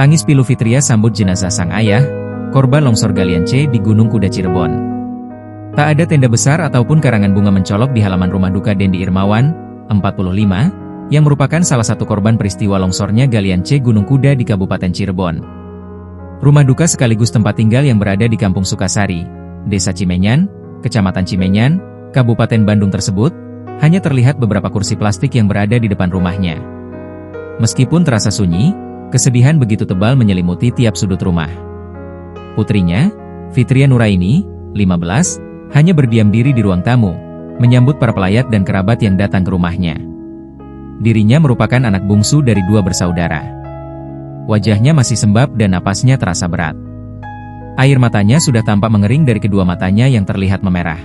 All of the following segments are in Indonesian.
Tangis pilu Fitria sambut jenazah sang ayah, korban longsor galian C di Gunung Kuda Cirebon. Tak ada tenda besar ataupun karangan bunga mencolok di halaman rumah duka Dendi Irmawan, 45, yang merupakan salah satu korban peristiwa longsornya galian C Gunung Kuda di Kabupaten Cirebon. Rumah duka sekaligus tempat tinggal yang berada di Kampung Sukasari, Desa Cimenyan, Kecamatan Cimenyan, Kabupaten Bandung tersebut, hanya terlihat beberapa kursi plastik yang berada di depan rumahnya. Meskipun terasa sunyi, kesedihan begitu tebal menyelimuti tiap sudut rumah. Putrinya, Fitria Nuraini, 15, hanya berdiam diri di ruang tamu, menyambut para pelayat dan kerabat yang datang ke rumahnya. Dirinya merupakan anak bungsu dari 2 bersaudara. Wajahnya masih sembab dan napasnya terasa berat. Air matanya sudah tampak mengering dari kedua matanya yang terlihat memerah.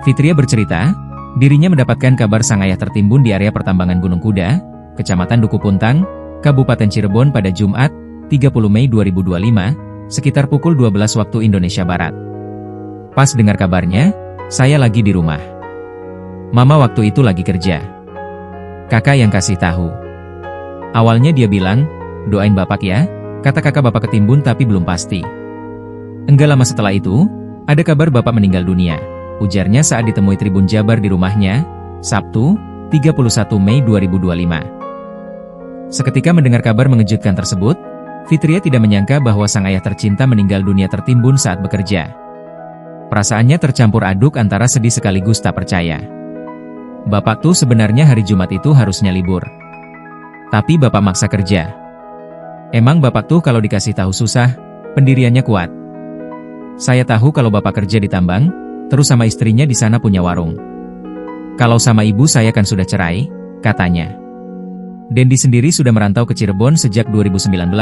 Fitria bercerita, dirinya mendapatkan kabar sang ayah tertimbun di area pertambangan Gunung Kuda, Kecamatan Duku Puntang, Kabupaten Cirebon pada Jumat, 30 Mei 2025, sekitar pukul 12 waktu Indonesia Barat. Pas dengar kabarnya, saya lagi di rumah. Mama waktu itu lagi kerja. Kakak yang kasih tahu. Awalnya dia bilang, doain bapak ya, kata kakak bapak ketimbun tapi belum pasti. Enggak lama setelah itu, ada kabar bapak meninggal dunia, ujarnya saat ditemui Tribun Jabar di rumahnya, Sabtu, 31 Mei 2025. Seketika mendengar kabar mengejutkan tersebut, Fitria tidak menyangka bahwa sang ayah tercinta meninggal dunia tertimbun saat bekerja. Perasaannya tercampur aduk antara sedih sekaligus tak percaya. Bapak tuh sebenarnya hari Jumat itu harusnya libur. Tapi bapak maksa kerja. Emang bapak tuh kalau dikasih tahu susah, pendiriannya kuat. Saya tahu kalau bapak kerja di tambang, terus sama istrinya di sana punya warung. Kalau sama ibu saya kan sudah cerai, katanya. Dendi sendiri sudah merantau ke Cirebon sejak 2019,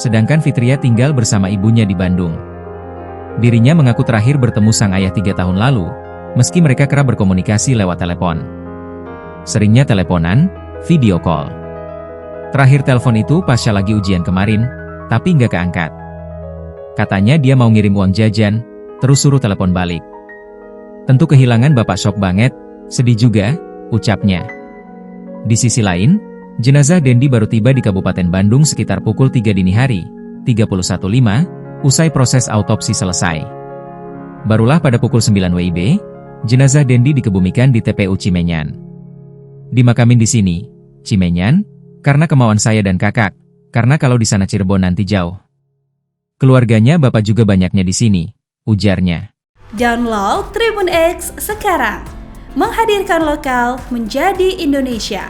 sedangkan Fitria tinggal bersama ibunya di Bandung. Dirinya mengaku terakhir bertemu sang ayah 3 tahun lalu, meski mereka kerap berkomunikasi lewat telepon. Seringnya teleponan, video call. Terakhir telepon itu pasca lagi ujian kemarin, tapi nggak keangkat. Katanya dia mau ngirim uang jajan, terus suruh telepon balik. Tentu kehilangan bapak shock banget, sedih juga, ucapnya. Di sisi lain, jenazah Dendi baru tiba di Kabupaten Bandung sekitar pukul 3 dini hari, 31.05, usai proses autopsi selesai. Barulah pada pukul 9 WIB, jenazah Dendi dikebumikan di TPU Cimenyan. Dimakamin di sini, Cimenyan, karena kemauan saya dan kakak, karena kalau di sana Cirebon nanti jauh. Keluarganya bapak juga banyaknya di sini, ujarnya. Download Tribun X sekarang, menghadirkan lokal menjadi Indonesia.